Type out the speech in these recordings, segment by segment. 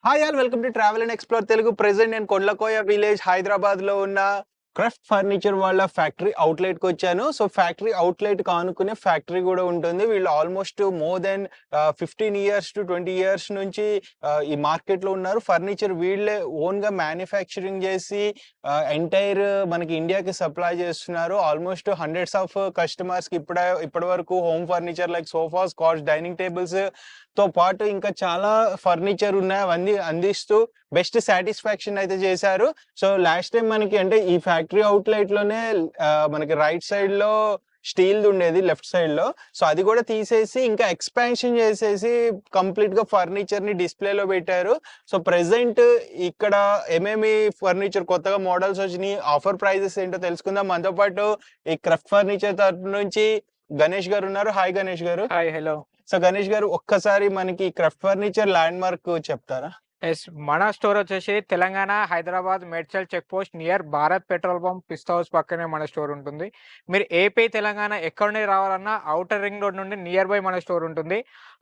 Hi all welcome to travel and explore Telugu. Present నేను కొండలకోయ village Hyderabad లో ఉన్న క్రాఫ్ట్ ఫర్నిచర్ వాళ్ళ ఫ్యాక్టరీ అవుట్లెట్ కి వచ్చాను. సో ఫ్యాక్టరీ అవుట్లెట్ కానుకునే ఫ్యాక్టరీ కూడా ఉంటుంది. వీళ్ళు almost more than 15 years to 20 years నుంచి ఈ మార్కెట్ లో ఉన్నారు. ఫర్నిచర్ వీళ్ళే ఓన్ గా మ్యానుఫ్యాక్చరింగ్ చేసి ఎంటైర్ మనకి ఇండియాకి సప్లై చేస్తున్నారు. ఆల్మోస్ట్ హండ్రెడ్స్ ఆఫ్ కస్టమర్స్ కి ఇప్పటి వరకు home furniture like sofas, cars, dining tables తో పాటు ఇంకా చాలా ఫర్నిచర్ ఉన్నాయి. అవన్నీ అందిస్తూ బెస్ట్ సాటిస్ఫాక్షన్ అయితే చేశారు. సో లాస్ట్ టైం మనకి అంటే ఈ ఫ్యాక్టరీ అవుట్లెట్ లోనే మనకి రైట్ సైడ్ లో స్టీల్ ఉండేది, లెఫ్ట్ సైడ్ లో. సో అది కూడా తీసేసి ఇంకా ఎక్స్పాన్షన్ చేసేసి కంప్లీట్ గా ఫర్నిచర్ ని డిస్ప్లేలో పెట్టారు. సో ప్రెసెంట్ ఇక్కడ ఏమేమి ఫర్నిచర్ కొత్తగా మోడల్స్ వచ్చినాయి, ఆఫర్ ప్రైజెస్ ఏంటో తెలుసుకుందాం. మనతో పాటు ఈ క్రాఫ్ట్ ఫర్నిచర్ తరఫు నుంచి గణేష్ గారు ఉన్నారు. హాయ్ గణేష్ గారు. Hi, hello. సో గణేష్ గారు, ఒక్కసారి మనకి క్రాఫ్ట్ ఫర్నిచర్ ల్యాండ్ మార్క్ చెప్తారా? ఎస్, మన స్టోర్ వచ్చేసి Telangana, Hyderabad, Medchal check post near Bharat petrol pump, Pista house పక్కనే మన స్టోర్ ఉంటుంది. మీరు ఏపీ, తెలంగాణ ఎక్కడ నుండి రావాలన్నా అవుటర్ రింగ్ రోడ్ నుండి నియర్ బై మన స్టోర్ ఉంటుంది.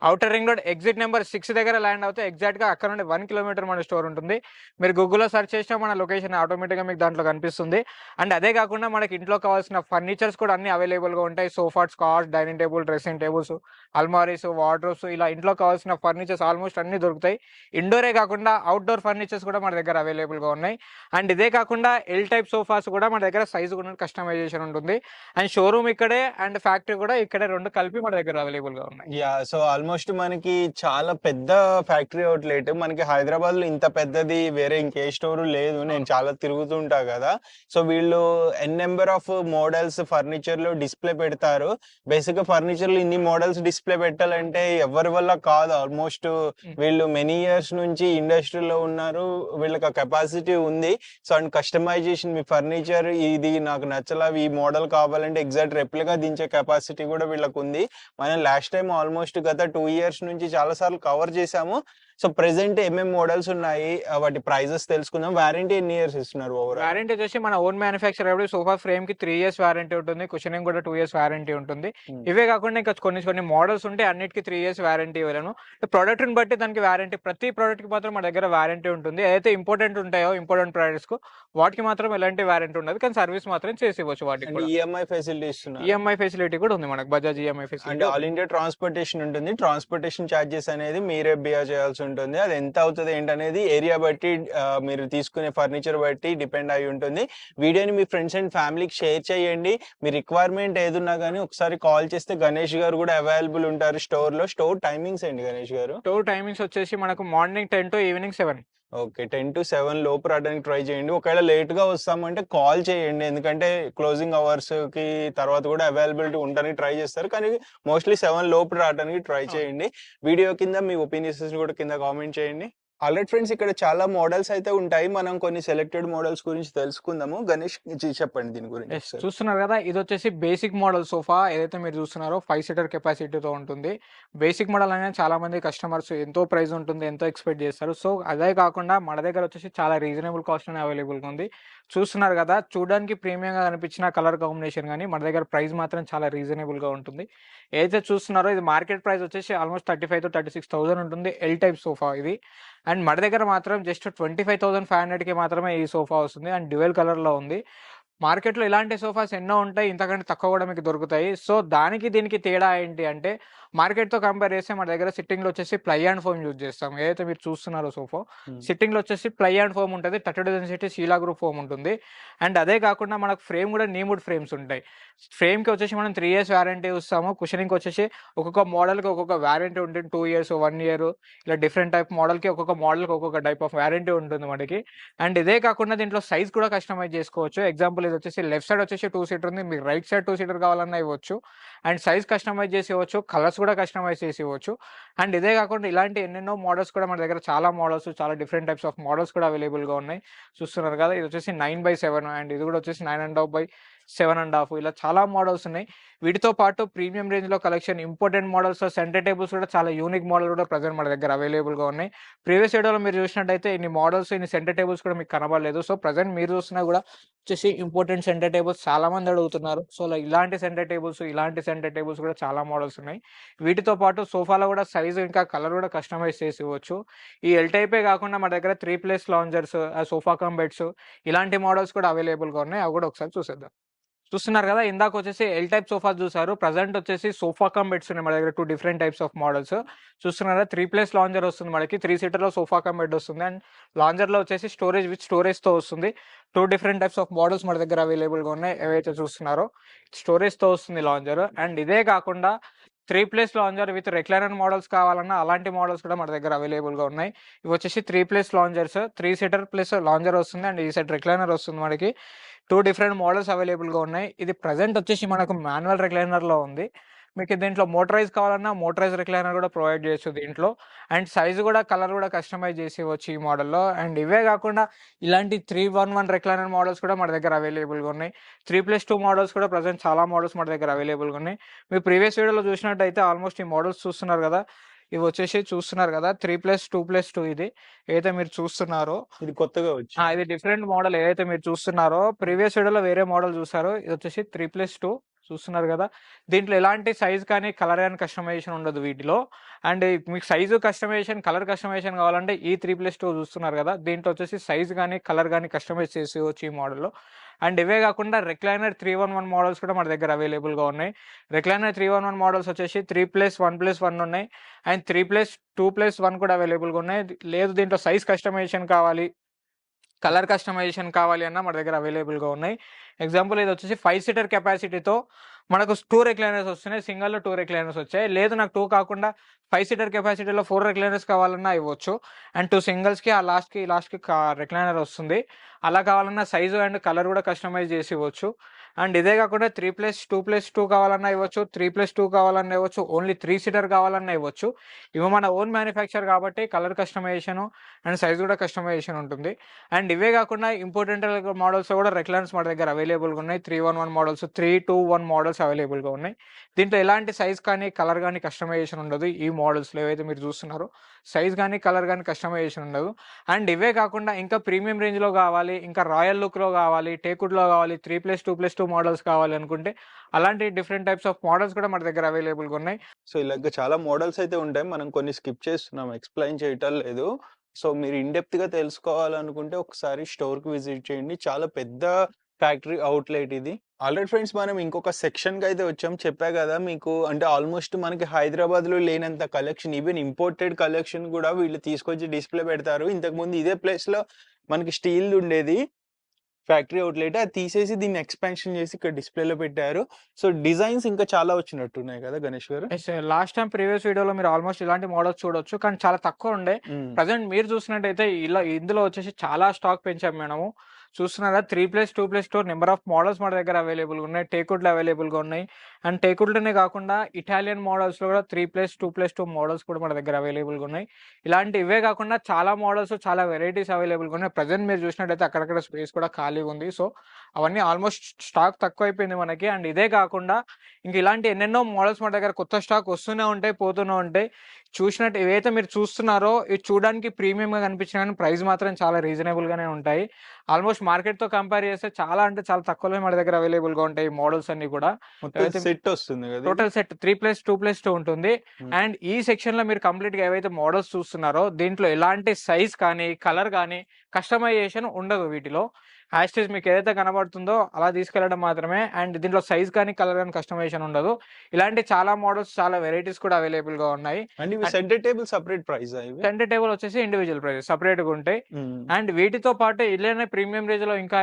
Outer ring road exit number 6 దగ్గర ల్యాండ్ అవుతే ఎగ్జాక్ట్గా అక్కడ నుండి 1 కిలోమీటర్ మన స్టోర్ ఉంటుంది. మీరు గూగుల్లో సెర్చ్ చేసినా మన లొకేషన్ ఆటోమేటిక్గా మీకు దాంట్లో కనిపిస్తుంది. అండ్ అదే కాకుండా మనకి ఇంట్లో కావాల్సిన ఫర్నిచర్స్ కూడా అన్ని అవైలబుల్గా ఉంటాయి. Sofas, cars, dining table, dressing tables, అల్మారీస్, వార్డ్రోబ్స్, ఇలా ఇంట్లో కావాల్సిన ఫర్నిచర్స్ ఆల్మోస్ట్ అన్ని దొరుకుతాయి. ఇండోరే కాకుండా అవుట్డోర్ ఫర్నిచర్స్ కూడా మన దగ్గర అవైలబుల్గా ఉన్నాయి. అండ్ ఇదే కాకుండా ఎల్ టైప్ సోఫాస్ కూడా మన దగ్గర సైజ్ కూడా కస్టమైజేషన్ ఉంటుంది. అండ్ షోరూమ్ ఇక్కడే అండ్ ఫ్యాక్టరీ కూడా ఇక్కడే, రెండు కలిపి మన దగ్గర అవైలబుల్గా ఉన్నాయి. సో ఆల్మోస్ట్ మనకి చాలా పెద్ద ఫ్యాక్టరీ అవుట్లెట్. మనకి హైదరాబాద్ లో ఇంత పెద్దది వేరే ఇంకే స్టోర్ లేదు. నేను చాలా తిరుగుతుంటా కదా. సో వీళ్ళు నెంబర్ ఆఫ్ మోడల్స్ ఫర్నిచర్ లో డిస్ప్లే పెడతారు. బేసిక్ గా ఫర్నిచర్ లో ఇన్ని మోడల్స్ డిస్ప్లే పెట్టాలంటే ఎవరి వల్ల కాదు. ఆల్మోస్ట్ వీళ్ళు మెనీ ఇయర్స్ నుంచి ఇండస్ట్రీలో ఉన్నారు. వీళ్ళకి ఆ కెపాసిటీ ఉంది. సో అండ్ కస్టమైజేషన్, మీ ఫర్నిచర్ ఇది నాకు నచ్చలా, ఈ మోడల్ కావాలంటే ఎగ్జాక్ట్ రెప్లికా దించే కెపాసిటీ కూడా వీళ్ళకి ఉంది. మనం లాస్ట్ టైం ఆల్మోస్ట్ గత 2 years నుంచి చాలా సార్లు కవర్ చేసాము. సో ప్రెసెంట్ ఏమేమి మోడల్స్ ఉన్నాయి, వాటి ప్రైజెస్ తెలుసుకుందాం. వారంటీ ఎన్ని ఇయర్స్ ఇస్తున్నారు ఓవరాల్? వారంటీ వచ్చేసి మన ఓన్ మ్యానుఫ్యాక్చర్ కాబట్టి సోఫా ఫ్రేమ్ కి 3 years వారంటీ ఉంటుంది. కుషనింగ్ కూడా 2 years వారంటీ ఉంటుంది. ఇవే కాకుండా ఇంకా కొన్ని మోడల్స్ ఉంటాయి, అన్నిటికీ 3 years వారంటీ ఇవ్వలేను. ప్రోడక్ట్ ని బట్టి దానికి వారంటీ, ప్రతి ప్రోడక్ట్ కి మాత్రం మన దగ్గర వారంటీ ఉంటుంది. ఏదైతే ఇంపార్టెంట్ ఉంటాయో ఇంపార్టెంట్ ప్రొడక్ట్స్ కు వాటికి మాత్రం ఎలాంటి వారంటీ ఉండదు, కానీ సర్వీస్ మాత్రం చేసి ఇవ్వచ్చు. వాటికి ఈఎంఐ ఫెసిలిటీ ఇస్తున్నారు. ఈఎంఐ ఫెసిలిటీ కూడా ఉంది మనకు, బజాజ్ ఈఎంఐ ఫెసిలిటీ. అంటే ఆల్ ఇండియా ట్రాన్స్పోర్టేషన్ ఉంటుంది. ట్రాన్స్పోర్టేషన్ ఛార్జెస్ అనేది మీరే బియర్ చేయాల్సి ఉంటుంది. అది ఎంత అవుతుంది ఏంటనేది ఏరియా బట్టి, మీరు తీసుకునే ఫర్నిచర్ బట్టి డిపెండ్ అయి ఉంటుంది. వీడియోని మీ ఫ్రెండ్స్ అండ్ ఫ్యామిలీకి షేర్ చేయండి. మీ రిక్వైర్మెంట్ ఏదున్నా కానీ ఒకసారి కాల్ చేస్తే గణేష్ గారు కూడా అవైలబుల్ ఉంటారు స్టోర్ లో. స్టోర్ టైమింగ్స్ ఏంటి గణేష్ గారు? స్టోర్ టైమింగ్స్ వచ్చేసి మనకు morning 10 to evening 7. Okay, 10 to 7 లోపు రావడానికి ట్రై చేయండి. ఒకవేళ లేట్ గా వస్తామంటే కాల్ చేయండి, ఎందుకంటే క్లోజింగ్ అవర్స్ కి తర్వాత కూడా అవైలబిలిటీ ఉండడానికి ట్రై చేస్తారు. కానీ మోస్ట్లీ 7 లోపు రావడానికి ట్రై చేయండి. వీడియో కింద మీ ఒపీనియన్స్ కూడా కింద కామెంట్ చేయండి. ఆల్రెడీ ఫ్రెండ్స్, ఇక్కడ చాలా మోడల్స్ అయితే ఉంటాయి. మనం కొన్ని సెలెక్టెడ్ మోడల్స్ గురించి తెలుసుకుందాము. గణేష్ చెప్పండి దీని గురించి. చూస్తున్నారు కదా, ఇది వచ్చేసి బేసిక్ మోడల్ సోఫా. ఏదైతే మీరు చూస్తున్నారో 5 seater కెపాసిటీతో ఉంటుంది. బేసిక్ మోడల్ అనేది చాలా మంది కస్టమర్స్ ఎంతో ప్రైస్ ఉంటుంది, ఎంతో ఎక్స్పెక్ట్ చేస్తారు. సో అదే కాకుండా మన దగ్గర వచ్చేసి చాలా రీజనబుల్ కాస్ట్ అనేది అవైలబుల్గా ఉంది. చూస్తున్నారు కదా, చూడడానికి ప్రీమియంగా కనిపించిన కలర్ కాంబినేషన్ కానీ మన దగ్గర ప్రైస్ మాత్రం చాలా రీజనబుల్గా ఉంటుంది. ఏదైతే చూస్తున్నారో ఇది మార్కెట్ ప్రైస్ వచ్చేసి ఆల్మోస్ట్ 35,000 to 36,000 ఉంటుంది. ఎల్ టైప్ సోఫా ఇది. అండ్ మన దగ్గర మాత్రం జస్ట్ 25,500కి మాత్రమే ఈ సోఫా వస్తుంది. అండ్ డ్యూయల్ కలర్లో ఉంది. మార్కెట్లో ఇలాంటి సోఫాస్ ఎన్నో ఉంటాయి, ఇంతకంటే తక్కువ కూడా మీకు దొరుకుతాయి. సో దానికి దీనికి తేడా ఏంటి అంటే, మార్కెట్తో కంపేర్ చేస్తే మన దగ్గర సిట్టింగ్లో వచ్చేసి ప్లై అండ్ ఫోమ్ యూజ్ చేస్తాం. ఏదైతే మీరు చూస్తున్నారో సోఫా, సిట్టింగ్లో వచ్చేసి ప్లై అండ్ ఫోమ్ ఉంటుంది. 30 డెన్సిటీ షీలా గ్రూప్ ఫోమ్ ఉంటుంది. అండ్ అదే కాకుండా మనకు ఫ్రేమ్ కూడా నీముడ్ ఫ్రేమ్స్ ఉంటాయి. ఫ్రేమ్కి వచ్చేసి మనం 3 years వారంటీ ఇస్తాము. కుషనింగ్కి వచ్చేసి ఒక్కొక్క మోడల్కి ఒక్కొక్క వారంటీ ఉంటుంది. 2 years, 1 year, ఇలా డిఫరెంట్ టైప్ మోడల్కి ఒక్కొక్క ఒక్కొక్క టైప్ ఆఫ్ వారంటీ ఉంటుంది మనకి. అండ్ ఇదే కాకుండా దీంట్లో సైజ్ కూడా కస్టమైజ్ చేసుకోవచ్చు. ఎగ్జాంపుల్ ఇది వచ్చేసి లెఫ్ట్ సైడ్ వచ్చేసి 2 seater ఉంది, మీకు రైట్ సైడ్ 2 seater కావాలన్నా ఇవ్వచ్చు. అండ్ సైజ్ కస్టమైజ్ చేసి ఇవ్వచ్చు, కలర్స్ కూడా కస్టమైజ్ చేసి ఇవ్వచ్చు. అండ్ ఇదే కాకుండా ఇలాంటి ఎన్నెన్నో మోడల్స్ కూడా మన దగ్గర, చాలా మోడల్స్, చాలా డిఫరెంట్ టైప్స్ ఆఫ్ మోడల్స్ కూడా అవైలబుల్గా ఉన్నాయి. చూస్తున్నారు కదా, ఇది వచ్చేసి 9/7 అండ్ ఇది కూడా వచ్చేసి 9.5/7.5. ఇలా చాలా మోడల్స్ ఉన్నాయి. వీటితో పాటు ప్రీమియం రేంజ్లో collection, important models, centre tables కూడా చాలా యూనిక్ మోడల్ కూడా ప్రజెంట్ మన దగ్గర అవైలబుల్గా ఉన్నాయి. ప్రీవియస్ వీడియోలో మీరు చూసినట్టయితే ఇన్ని మోడల్స్, ఇన్ని సెంటర్ టేబుల్స్ కూడా మీకు కనబడలేదు. సో ప్రజెంట్ మీరు చూస్తున్నా కూడా వచ్చేసి ఇంపార్టెంట్ సెంటర్ టేబుల్స్ చాలా మంది అడుగుతున్నారు. సో, ఇలాంటి సెంటర్ టేబుల్స్, ఇలాంటి సెంటర్ టేబుల్స్ కూడా చాలా మోడల్స్ ఉన్నాయి. వీటితో పాటు సోఫాలో కూడా సైజ్ ఇంకా కలర్ కూడా కస్టమైజ్ చేసి ఇవ్వచ్చు. ఈ ఎల్ టైపే కాకుండా మన దగ్గర 3 place loungers, sofa cum beds ఇలాంటి మోడల్స్ కూడా అవైలబుల్‌గా ఉన్నాయి. అవి కూడా ఒకసారి చూసేద్దాం. చూస్తున్నారు కదా! ఇందాకొచ్చేసి ఎల్ టైప్ సోఫాస్ చూసారు. ప్రెజెంట్ వచ్చేసి సోఫా కమ్ బెడ్స్ ఉన్నాయి మన దగ్గర 2 డిఫరెంట్ టైప్స్ ఆఫ్ మోడల్స్. చూస్తున్నారా 3 ప్లేస్ లాంజర్ వస్తుంది మనకి. 3 సీటర్‌లో సోఫా కమ్ బెడ్ వస్తుంది. అండ్ లాంజర్‌లో వచ్చేసి స్టోరేజ్ విత్ స్టోరేజ్‌తో వస్తుంది. 2 డిఫరెంట్ టైప్స్ ఆఫ్ మోడల్స్ మన దగ్గర అవైలబుల్‌గా ఉన్నాయి. ఏవైతే చూస్తున్నారో స్టోరేజ్‌తో వస్తుంది లాంజర్. అండ్ ఇదే కాకుండా 3 place lounger with recliner models కావాలన్నా అలాంటి మోడల్స్ కూడా మన దగ్గర అవైలబుల్‌గా ఉన్నాయి. ఇవి వచ్చేసి 3 place loungers. 3 seater plus lounger వస్తుంది. అండ్ ఈ సైడ్ రెక్లైనర్ వస్తుంది మనకి. 2 డిఫరెంట్ మోడల్స్ అవైలబుల్‌గా ఉన్నాయి. ఇది ప్రెజెంట్ వచ్చేసి మనకు మాన్యువల్ రెక్లైనర్‌లో ఉంది. మీకు దీంట్లో మోటరైజ్ కావాలన్నా మోటరైజ్ రెక్లైనర్ కూడా ప్రొవైడ్ చేయొచ్చు దీంట్లో. అండ్ సైజ్ కూడా, కలర్ కూడా కస్టమైజ్ చేసి ఇవ్వచ్చు ఈ మోడల్‌లో. అండ్ ఇవే కాకుండా ఇలాంటి 311 రెక్లైనర్ మోడల్స్ కూడా మన దగ్గర అవైలబుల్‌గా ఉన్నాయి. 3+2 మోడల్స్ కూడా ప్రెజెంట్ చాలా మోడల్స్ మన దగ్గర అవైలబుల్‌గా ఉన్నాయి. మీరు ప్రీవియస్ వీడియోలో చూసినట్టయితే ఆల్మోస్ట్ ఈ మోడల్స్ చూస్తున్నారు కదా! ఇవి వచ్చేసి చూస్తున్నారు కదా! 3+2+2 ఇది. ఏదైతే మీరు చూస్తున్నారో ఇది కొత్తగా వచ్చింది. ఇది డిఫరెంట్ మోడల్ ఏదైతే మీరు చూస్తున్నారో ప్రీవియస్ వీడియోలో వేరే మోడల్ చూసారో ఇది వచ్చేసి 3+2 చూస్తున్నారు కదా! దీంట్లో ఎలాంటి సైజ్ కానీ, కలర్ గాని కస్టమైజేషన్ ఉండదు వీటిలో. అండ్ మీకు సైజు కస్టమైజేషన్, కలర్ కస్టమైజేషన్ కావాలంటే ఈ 3+2 చూస్తున్నారు కదా! దీంట్లో వచ్చేసి సైజ్ గాని, కలర్ గాని కస్టమైజ్ చేసేయొచ్చు ఈ మోడల్‌లో. అండ్ ఇవే కాకుండా రెక్లైనర్ 311 మోడల్స్ కూడా మన దగ్గర అవైలబుల్‌గా ఉన్నాయి. రెక్లైనర్ 311 మోడల్స్ వచ్చేసి 3+1+1 ఉన్నాయి. అండ్ 3+2+1 కూడా అవైలబుల్‌గా ఉన్నాయి. లేదు దీంట్లో సైజ్ కస్టమైజేషన్ కావాలి, కలర్ కస్టమైజేషన్ కావాలి అన్నా మన దగ్గర అవైలబుల్‌గా ఉన్నాయి. ఎగ్జాంపుల్ ఇదొచ్చేసి 5 సీటర్ కెపాసిటీతో మనకు 2 రెక్లైనర్స్ వస్తున్నాయి. సింగిల్‌లో 2 రెక్లైనర్స్ వచ్చాయి. లేదు నాకు 2 కాకుండా 5 సీటర్ కెపాసిటీలో 4 రెక్లైనర్స్ కావాలన్నా ఇవ్వచ్చు. అండ్ 2 సింగిల్స్‌కి ఆ లాస్ట్‌కి రెక్లైనర్ వస్తుంది. అలా కావాలన్నా సైజు అండ్ కలర్ కూడా కస్టమైజ్ చేసి ఇవ్వచ్చు. అండ్ ఇదే కాకుండా 3+2+2 కావాలన్నా ఇవ్వచ్చు. 3+2 కావాలన్నా ఇవ్వచ్చు. ఓన్లీ 3 సీటర్ కావాలన్నా ఇవ్వచ్చు. ఇవి మన ఓన్ మ్యానుఫ్యాక్చర్ కాబట్టి కలర్ కస్టమైజేషన్ అండ్ సైజ్ కూడా కస్టమైజేషన్ ఉంటుంది. అండ్ ఇవే కాకుండా ఇంపార్టెంట్ మోడల్స్ కూడా రెక్లైనర్స్ మన దగ్గర అవైలబుల్‌గా ఉన్నాయి. 311 మోడల్స్, 321 మోడల్స్ అవైలబుల్‌గా ఉన్నాయి. దీంట్లో ఎలాంటి సైజ్ కానీ, కలర్ గాని కస్టమైజేషన్ ఉండదు. ఈ మోడల్స్‌లో ఏవైతే మీరు చూస్తున్నారో సైజ్ గాని, కలర్ గాని కస్టమైజేషన్ ఉండదు. అండ్ ఇవే కాకుండా ఇంకా ప్రీమియం రేంజ్‌లో కావాలి, ఇంకా రాయల్ లుక్‌లో కావాలి, టేక్‌వుడ్‌లో కావాలి, 3+2+2 మోడల్స్ కావాలి అనుకుంటే అలాంటి డిఫరెంట్ టైప్స్ ఆఫ్ మోడల్స్ కూడా మన దగ్గర అవైలబుల్‌గా ఉన్నాయి. సో ఇలాగ చాలా మోడల్స్ అయితే ఉంటాయి. మనం కొన్ని స్కిప్ చేస్తున్నాం. ఎక్స్‌ప్లెయిన్ చేయటం లేదు. సో మీరు ఇన్ డెప్త్‌గా తెలుసుకోవాలనుకుంటే ఒకసారి స్టోర్‌కి విజిట్ చేయండి. చాలా పెద్ద ఫ్యాక్టరీ అవుట్‌లెట్ ఇది. ఆల్రైట్ ఫ్రెండ్స్, మనం ఇంకొక సెక్షన్‌కి అయితే వచ్చాం. చెప్పా కదా మీకు, అంటే ఆల్మోస్ట్ మనకి హైదరాబాద్‌లో లేనంత కలెక్షన్, ఈవెన్ ఇంపోర్టెడ్ కలెక్షన్ కూడా వీళ్ళు తీసుకొచ్చి డిస్‌ప్లే పెడతారు. ఇంతకుముందు ఇదే ప్లేస్‌లో మనకి స్టీల్‌ది ఉండేది ఫ్యాక్టరీ అవుట్‌లెట్. అది తీసేసి దీన్ని ఎక్స్‌పాన్షన్ చేసి ఇక్కడ డిస్‌ప్లేలో పెట్టారు. సో డిజైన్స్ ఇంకా చాలా వచ్చినట్టున్నాయి కదా గణేష్ గారు? యెస్. లాస్ట్ టైమ్ ప్రీవియస్ వీడియోలో మీరు ఆల్మోస్ట్ ఇలాంటి మోడల్స్ చూడొచ్చు. కానీ చాలా తక్కువ ఉండే. హ్మ్. ప్రెజెంట్ మీరు చూసినట్టయితే ఇందులో వచ్చేసి చాలా స్టాక్ పెంచాం మనము. చూస్తున్నారా 3+2+2 నంబర్ ఆఫ్ మోడల్స్ మన దగ్గర అవైలబుల్‌గా ఉన్నాయి. టేక్‌వుడ్‌లో అవైలబుల్‌గా ఉన్నాయి. అండ్ టేక్‌వుడ్‌లోనే కాకుండా ఇటాలియన్ మోడల్స్‌లో కూడా 3+2+2 మోడల్స్ కూడా మన దగ్గర అవైలబుల్‌గా ఉన్నాయి. ఇలాంటి ఇవే కాకుండా చాలా మోడల్స్, చాలా వెరైటీస్ అవైలబుల్‌గా ఉన్నాయి. ప్రెజెంట్ మీరు చూసినట్టయితే అక్కడక్కడ స్పేస్ కూడా ఖాళీగా ఉంది. సో అవన్నీ ఆల్మోస్ట్ స్టాక్ తక్కువైపోయింది మనకి. అండ్ ఇదే కాకుండా ఇంక ఇలాంటి ఎన్నెన్నో మోడల్స్ మన దగ్గర కొత్త స్టాక్ వస్తూనే ఉంటాయి, పోతూనే ఉంటాయి. చూసినట్టు ఏవైతే మీరు చూస్తున్నారో ఇది చూడడానికి ప్రీమియంగా కనిపించినా కానీ ప్రైస్ మాత్రం చాలా రీజనబుల్‌గానే ఉంటాయి. ఆల్మోస్ట్ మార్కెట్‌తో కంపేర్ చేస్తే చాలా అంటే చాలా తక్కువలో మన దగ్గర అవైలబుల్‌గా ఉంటాయి ఈ మోడల్స్ అన్నీ కూడా. మొత్తం ఏవైతే సెట్ వస్తుంది కదా ఇది? టోటల్ సెట్ 3+2+2 ఉంటుంది. హ్మ్. అండ్ ఈ సెక్షన్‌లో మీరు కంప్లీట్‌గా ఏవైతే మోడల్స్ చూస్తున్నారో దీంట్లో ఎలాంటి సైజ్ కానీ, కలర్ గానీ కస్టమైజేషన్ ఉండదు వీటిలో. యాజ్ ఇట్ ఈజ్ మీకు ఏదైతే కనబడుతుందో అలా తీసుకెళ్లడం మాత్రమే. అండ్ దీంట్లో సైజ్ కానీ, కలర్ గానీ కస్టమైజేషన్ ఉండదు. ఇలాంటి చాలా మోడల్స్, చాలా వెరైటీస్ కూడా అవైలబుల్‌గా ఉన్నాయి. అండ్ ఇవి అండ్ సెంటర్ టేబుల్ సెపరేట్ ప్రైసా ఇవి? సెంటర్ టేబుల్ వచ్చేసి ఇండివిడ్యువల్ ప్రైసెస్ సెపరేట్‌గా ఉంటాయి. హ్మ్. అండ్ వీటితో పాటు ఇలానే ప్రీమియం రేంజ్‌లో ఇంకా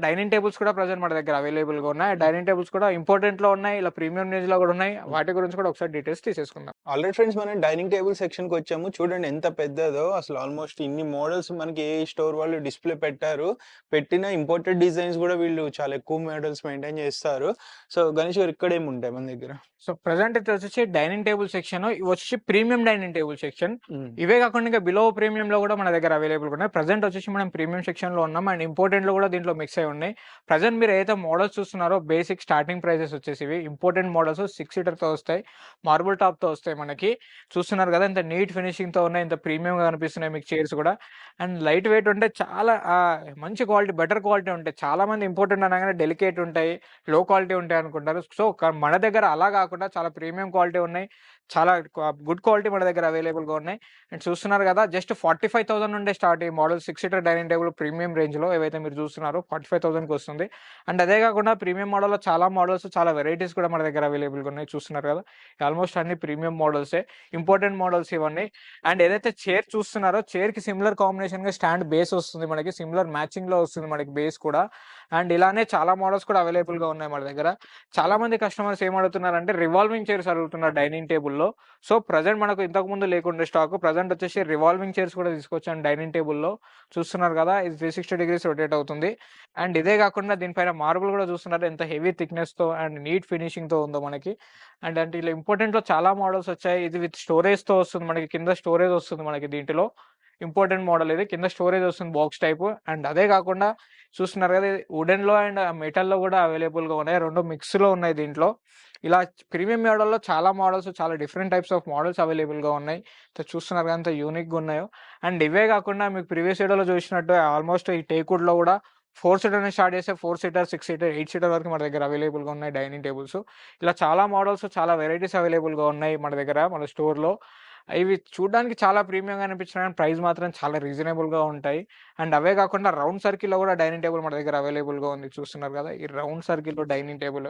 డైనింగ్ టేబుల్స్ కూడా ప్రెజెంట్ మన దగ్గర అవైలబుల్‌గా ఉన్నాయి. డైనింగ్ టేబుల్స్ కూడా ఇంపార్టెంట్‌లో ఉన్నాయి. ఇలా ప్రీమియం రేంజ్‌లో కూడా ఉన్నాయి. వాటి గురించి కూడా ఒకసారి డీటెయిల్స్ తీసేసుకుందాం. ఆల్రైట్ ఫ్రెండ్స్, మనం డైనింగ్ టేబుల్ సెక్షన్‌కి వచ్చాము. చూడండి ఎంత పెద్దదో. అసలు ఆల్మోస్ట్ ఇన్ని మోడల్స్ మనకి ఏ స్టోర్ వాళ్ళు డిస్‌ప్లే పెట్టారు. పెట్టిన ఇంపోర్టెడ్ డిజైన్స్ కూడా వీళ్ళు చాలా ఎక్కువ మోడల్స్ మెయింటైన్ చేస్తారు. సో గణేష్ గారు, ఇక్కడ ఏముంటాయి మన దగ్గర? సో ప్రెజెంట్ ఇది వచ్చేసి డైనింగ్ టేబుల్ సెక్షన్. ఇవి వచ్చేసి ప్రీమియం డైనింగ్ టేబుల్ సెక్షన్. హ్మ్. ఇవే కాకుండా ఇంకా బిలో ప్రీమియంలో కూడా మన దగ్గర అవైలబుల్‌గా ఉన్నాయి. ప్రెజెంట్ వచ్చేసి మనం ప్రీమియం సెక్షన్‌లో ఉన్నాం. అండ్ ఇంపార్టెంట్‌లో కూడా దీంట్లో మిక్స్ అయి ఉన్నాయి. ప్రెజెంట్ మీరు ఏదైతే మోడల్స్ చూస్తున్నారో బేసిక్ స్టార్టింగ్ ప్రైసెస్ వచ్చేసి ఇవి. ఇంపార్టెంట్ మోడల్స్ 6 సీటర్‌తో వస్తాయి. మార్బుల్ టాప్‌తో వస్తాయి మనకి. చూస్తున్నారు కదా ఎంత నీట్ ఫినిషింగ్‌తో ఉన్నాయి. ఎంత ప్రీమియంగా కనిపిస్తున్నాయి మీకు చైర్స్ కూడా. అండ్ లైట్ వెయిట్ ఉంటే చాలా మంచి క్వాలిటీ, బెటర్ బెటర్ క్వాలిటీ ఉంటాయి. చాలా మంది ఇంపోర్టెడ్ అనగానే డెలికేట్ ఉంటాయి, లో క్వాలిటీ ఉంటాయి అనుకుంటారు. సో, మన దగ్గర అలా కాకుండా చాలా ప్రీమియం క్వాలిటీ ఉన్నాయి. చాలా గుడ్ క్వాలిటీ మన దగ్గర అవైలబుల్‌గా ఉన్నాయి. అండ్ చూస్తున్నారు కదా! జస్ట్ 45,000 నుండే స్టార్ట్ ఈ model 6 seater dining table premium రేంజ్‌లో ఏవైతే మీరు చూస్తున్నారో 45,000కి వస్తుంది. అండ్ అదే కాకుండా ప్రీమియం మోడల్‌లో చాలా మోడల్స్, చాలా వెరైటీస్ కూడా మన దగ్గర అవైలబుల్‌గా ఉన్నాయి. చూస్తున్నారు కదా! ఆల్మోస్ట్ అన్ని ప్రీమియం మోడల్సే. ఇంపార్టెంట్ మోడల్స్ ఇవన్నీ. అండ్ ఏదైతే చైర్ చూస్తున్నారో చైర్‌కి సిమిలర్ కాంబినేషన్‌గా స్టాండ్ బేస్ వస్తుంది మనకి. సిమిలర్ మ్యాచింగ్‌లో వస్తుంది మనకి బేస్ కూడా. అండ్ ఇలానే చాలా మోడల్స్ కూడా అవైలబుల్‌గా ఉన్నాయి మన దగ్గర. చాలా మంది కస్టమర్స్ ఏం అడుగుతున్నారంటే రివాల్వింగ్ చైర్స్ అడుగుతున్నారు డైనింగ్ టేబుల్‌లో. సో, ప్రెజెంట్ మనకు ఇంతకుముందు లేకుండే స్టాక్. ప్రెజెంట్ వచ్చేసి రివాల్వింగ్ చైర్స్ కూడా తీసుకొచ్చాను డైనింగ్ టేబుల్‌లో. చూస్తున్నారు కదా! ఇది 360 డిగ్రీస్ రొటేట్ అవుతుంది. అండ్ ఇదే కాకుండా దీనిపైన మార్బుల్ కూడా చూస్తున్నారు ఎంత హెవీ థిక్‌నెస్‌తో అండ్ నీట్ ఫినిషింగ్‌తో ఉందో మనకి. అండ్ అంటే ఇలా ఇంపార్టెంట్‌లో చాలా మోడల్స్ వచ్చాయి. ఇది విత్ స్టోరేజ్‌తో వస్తుంది మనకి. కింద స్టోరేజ్ వస్తుంది మనకి దీంట్లో. ఇంపార్టెంట్ మోడల్ ఇది. కింద స్టోరేజ్ వస్తుంది బాక్స్ టైపు. అండ్ అదే కాకుండా చూస్తున్నారు కదా! ఇది వుడెన్‌లో అండ్ మెటల్‌లో కూడా అవైలబుల్‌గా ఉన్నాయి. 2 మిక్స్‌లో ఉన్నాయి దీంట్లో. ఇలా ప్రీమియం మోడల్‌లో చాలా మోడల్స్, చాలా డిఫరెంట్ టైప్స్ ఆఫ్ మోడల్స్ అవైలబుల్‌గా ఉన్నాయి. సో, చూస్తున్నారు కదా! ఎంత యూనిక్‌గా ఉన్నాయో. అండ్ ఇవే కాకుండా మీకు ప్రీవియస్ వీడియోలో చూసినట్టు ఆల్మోస్ట్ ఈ టేక్‌వుడ్‌లో కూడా 4 సీటర్ నుంచి స్టార్ట్ చేస్తే 4 సీటర్, 6 సీటర్, 8 సీటర్ వరకు మన దగ్గర అవైలబుల్‌గా ఉన్నాయి డైనింగ్ టేబుల్స్. ఇలా చాలా మోడల్స్, చాలా వెరైటీస్ అవైలబుల్‌గా ఉన్నాయి మన దగ్గర, మన స్టోర్‌లో. ఇవి చూడ్డానికి చాలా ప్రీమియంగా అనిపించినా గాని ప్రైస్ మాత్రం చాలా రీజనబుల్‌గా ఉంటాయి. అండ్ అవే కాకుండా రౌండ్ సర్కిల్‌లో కూడా డైనింగ్ టేబుల్ మన దగ్గర అవైలబుల్‌గా ఉంది. చూస్తున్నారు కదా! ఈ రౌండ్ సర్కిల్‌లో డైనింగ్ టేబుల్.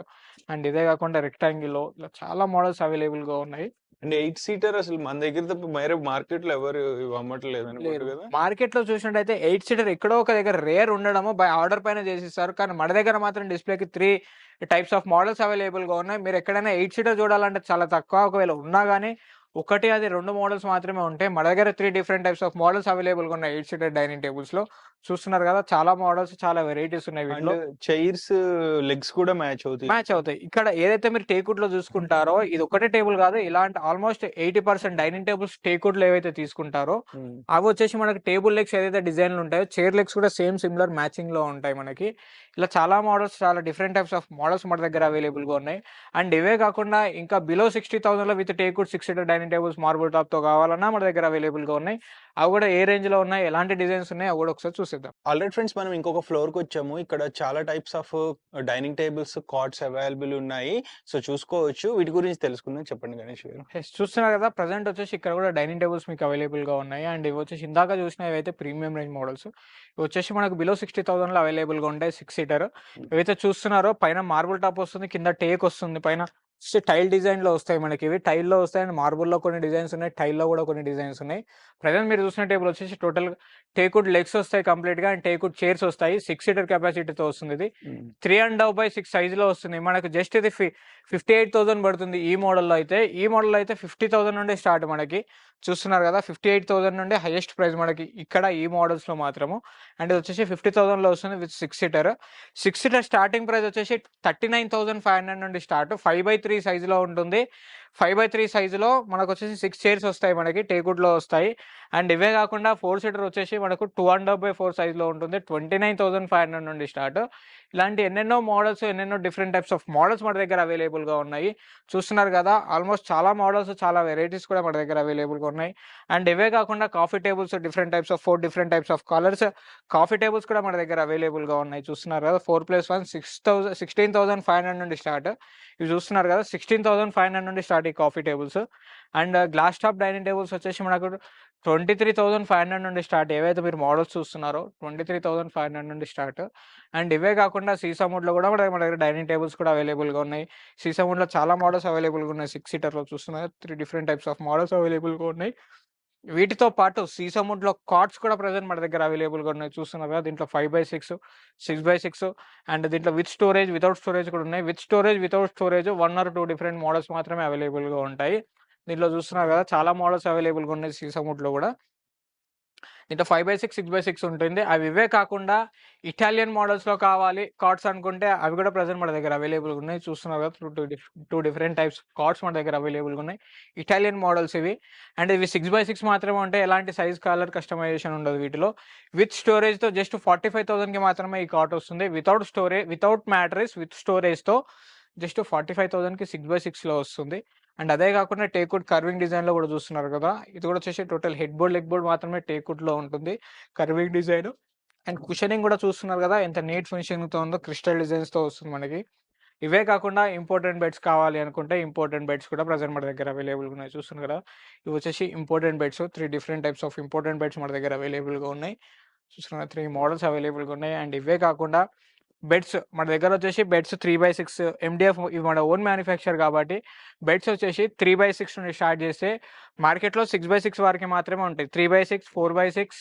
అండ్ ఇదే కాకుండా రెక్టాంగిల్‌లో ఇలా చాలా మోడల్స్ అవైలబుల్‌గా ఉన్నాయి. అండ్ 8 సీటర్ అసలు మన దగ్గర తప్ప వేరే మార్కెట్‌లో ఎవరు ఇవి అమ్మట్లేదు అనుకుంట లేరు. కదా! మార్కెట్‌లో చూసినట్టయితే 8 సీటర్ ఎక్కడో ఒక దగ్గర రేర్ ఉండడము బై ఆర్డర్ పైన చేసిస్తారు. కానీ మన దగ్గర మాత్రం డిస్‌ప్లేకి 3 టైప్స్ ఆఫ్ మోడల్స్ అవైలబుల్‌గా ఉన్నాయి. మీరు ఎక్కడైనా 8 సీటర్ చూడాలంటే చాలా తక్కువ. ఒకవేళ ఉన్నా గాని ఒకటి అది 2 మోడల్స్ మాత్రమే ఉంటాయి. మన దగ్గర 3 డిఫరెంట్ టైప్స్ ఆఫ్ మోడల్స్ అవైలబుల్‌గా ఉన్నాయి 8 సీటర్ డైనింగ్ టేబుల్స్‌లో. చూస్తున్నారు కదా! చాలా మోడల్స్, చాలా వెరైటీస్ ఉన్నాయి అండ్ వీటిలో. చైర్స్ లెగ్స్ కూడా మ్యాచ్ అవుతాయి. మ్యాచ్ అవుతాయి. ఇక్కడ ఏదైతే మీరు టేక్‌వుడ్‌లో చూసుకుంటారో ఇది ఒక్కటే టేబుల్ కాదు. ఇలాంటి ఆల్‌మోస్ట్ 80% డైనింగ్ టేబుల్స్ టేక్‌వుడ్‌లో ఏవైతే తీసుకుంటారో హ్మ్. అవొచ్చేసి మనకి టేబుల్ లెగ్స్ ఏదైతే డిజైన్‌లు ఉంటాయో చైర్ లెగ్స్ కూడా సేమ్ సిమిలర్ మ్యాచింగ్‌లో ఉంటాయి మనకి. ఇలా చాలా మోడల్స్, చాలా డిఫరెంట్ టైప్స్ ఆఫ్ మోడల్స్ మన దగ్గర అవైలబుల్‌గా ఉన్నాయి. అండ్ ఇవే కాకుండా ఇంకా బిలో 60,000లో with teakwood 6 seater dining tables marble టాప్‌తో కావాలన్నా మన దగ్గర అవైలబుల్‌గా ఉన్నాయి. అవి కూడా ఏ రేంజ్‌లో ఉన్నాయి, ఎలాంటి డిజైన్స్ ఉన్నాయి అవి కూడా ఒకసారి చూసేద్దాం. ఆల్రైట్ ఫ్రెండ్స్, మనం ఇంకొక ఫ్లోర్‌కొచ్చాము. ఇక్కడ చాలా types of dining tables, cots available ఉన్నాయి. సో, చూసుకోవచ్చు. వీటి గురించి తెలుసుకుందాం. చెప్పండి గణేష్ గారు. యెస్. చూస్తున్నారు కదా! ప్రెజెంట్ వచ్చేసి ఇక్కడ కూడా డైనింగ్ టేబుల్స్ మీకు అవైలబుల్‌గా ఉన్నాయి. అండ్ ఇవొచ్చేసి ఇందాక చూసినవైతే ప్రీమియం రేంజ్ మోడల్స్. ఇవొచ్చేసి మనకు బిలో 60,000లో అవైలబుల్‌గా ఉంటాయి 6 సీటర్. ఏవైతే చూస్తున్నారో పైన మార్బుల్ టాప్ వస్తుంది. కింద టేక్ వస్తుంది. పైన టైల్ డిజైన్‌లో వస్తాయి మనకివి. టైల్‌లో వస్తాయి అండ్ మార్బుల్‌లో కొన్ని డిజైన్స్ ఉన్నాయి. టైల్‌లో కూడా కొన్ని డిజైన్స్ ఉన్నాయి. ప్రెజెంట్ మీరు చూసిన టేబుల్ వచ్చేసి టోటల్‌గా టేక్‌వుడ్ లెగ్స్ వస్తాయి కంప్లీట్‌గా అండ్ టేక్‌వుడ్ చైర్స్ వస్తాయి. 6 సీటర్ కెపాసిటీతో వస్తుందిది. హ్మ్. 3.5/6 సైజ్‌లో వస్తుంది. మనకు జస్ట్ ఇది 58,000 పడుతుంది ఈ మోడల్‌లో అయితే. ఈ మోడల్‌లో అయితే 50,000 నుండే స్టార్ట్ మనకి. చూస్తున్నారు కదా! 58,000 నుండే హైయెస్ట్ ప్రైస్ మనకి ఇక్కడ ఈ మోడల్స్‌లో మాత్రము. అండ్ ఇదొచ్చేసి 50,000లో వస్తుంది with 6 seater. 6 seater starting price వచ్చేసి 39,500 నుండి స్టార్ట్. 5/3 సైజ్‌లో ఉంటుంది. 5/3 సైజ్‌లో మనకొచ్చేసి 6 చైర్స్ వస్తాయి మనకి. టేక్‌వుడ్‌లో వస్తాయి. అండ్ ఇవే కాకుండా 4 సీటర్ వచ్చేసి మనకు 2.5/4 సైజ్‌లో ఉంటుంది. 29,500 నుండి స్టార్ట్. ఇలాంటి ఎన్నెన్నో మోడల్స్, ఎన్నెన్నో డిఫరెంట్ టైప్స్ ఆఫ్ మోడల్స్ మన దగ్గర అవైలబుల్‌గా ఉన్నాయి. చూస్తున్నారు కదా! ఆల్మోస్ట్ చాలా మోడల్స్, చాలా వెరైటీస్ కూడా మన దగ్గర అవైలబుల్‌గా ఉన్నాయి. అండ్ ఇవే కాకుండా coffee tables different types of 4 different types of colours coffee tables కూడా మన దగ్గర అవైలబుల్‌గా ఉన్నాయి. చూస్తున్నారు కదా! 4+1 16,500 నుండి స్టార్ట్. ఇవి చూస్తున్నారు కదా! 16,500 నుండి స్టార్ట్ ఈ coffee tables. And glass top dining tables వచ్చేసి మనకు 23,500 నుండి స్టార్ట్. ఏవైతే మీరు మోడల్స్ చూస్తున్నారో 23,500 నుండి స్టార్ట్. అండ్ ఇవే కాకుండా సీసా వుడ్‌లో కూడా మన దగ్గర డైనింగ్ టేబుల్స్ కూడా అవైలబుల్‌గా ఉన్నాయి. సీసా వుడ్‌లో చాలా మోడల్స్ అవైలబుల్‌గా ఉన్నాయి. 6 సీటర్‌లో చూస్తున్నారు 3 డిఫరెంట్ టైప్స్ ఆఫ్ మోడల్స్ అవైలబుల్‌గా ఉన్నాయి. వీటితో పాటు సీసా వుడ్‌లో కాట్స్ కూడా ప్రెజెంట్ మన దగ్గర అవైలబుల్‌గా ఉన్నాయి. చూస్తున్నారు కదా! దీంట్లో 5/6, 6/6 అండ్ దీంట్లో విత్ స్టోరేజ్, వితౌట్ స్టోరేజ్ కూడా ఉన్నాయి. With storage, without storage 1 or 2 different models మాత్రమే అవైలబుల్‌గా ఉంటాయి. దీంట్లో చూస్తున్నారు కదా! చాలా మోడల్స్ అవైలబుల్‌గా ఉన్నాయి సీసా వుడ్‌లో కూడా. దీంట్లో 5/6, 6/6 ఉంటుంది. అవి ఇవే కాకుండా ఇటాలియన్ మోడల్స్‌లో కావాలి కాట్స్ అనుకుంటే అవి కూడా ప్రెజెంట్ మన దగ్గర అవైలబుల్‌గా ఉన్నాయి. చూస్తున్నారు కదా! 2 డిఫరెంట్ టైప్స్ కాట్స్ మన దగ్గర అవైలబుల్‌గా ఉన్నాయి. ఇటాలియన్ మోడల్స్ ఇవి. అండ్ ఇవి 6/6 మాత్రమే ఉంటాయి. ఎలాంటి సైజ్, కలర్ కస్టమైజేషన్ ఉండదు వీటిలో. విత్ స్టోరేజ్‌తో జస్ట్ 45,000కి మాత్రమే ఈ కాట్ వస్తుంది. వితౌట్ మ్యాట్రెస్, విత్ స్టోరేజ్‌తో జస్ట్ 45,000కి 6/6లో వస్తుంది. అండ్ అదే కాకుండా టేక్‌వుడ్ కర్వింగ్ డిజైన్‌లో కూడా చూస్తున్నారు కదా! ఇది కూడా వచ్చేసి total head board, leg board మాత్రమే టేక్‌వుడ్‌లో ఉంటుంది. Carving design. అండ్ కుషనింగ్ కూడా చూస్తున్నారు కదా ఎంత నీట్ ఫినిషింగ్తో ఉందో, క్రిస్టల్ డిజైన్స్తో వస్తుంది మనకి. ఇవే కాకుండా ఇంపార్టెంట్ బెడ్స్ కావాలి అనుకుంటే ఇంపార్టెంట్ బెడ్స్ కూడా ప్రజెంట్ మన దగ్గర అవైలబుల్గా ఉన్నాయి. చూస్తున్నారు కదా, ఇవి వచ్చేసి important beds. 3 different types of important beds మన దగ్గర అవైలబుల్గా ఉన్నాయి. చూస్తున్నారు 3 మోడల్స్ అవైలబుల్గా ఉన్నాయి. అండ్ ఇవే కాకుండా బెడ్స్ మన దగ్గర వచ్చేసి బెడ్స్ 3/6 ఎండిఎఫ్ ఇవి మన ఓన్ మ్యానుఫ్యాక్చర్ కాబట్టి బెడ్స్ వచ్చేసి 3/6 నుండి స్టార్ట్ చేస్తే మార్కెట్లో 6/6 వరకు మాత్రమే ఉంటాయి. 3/6, 4/6,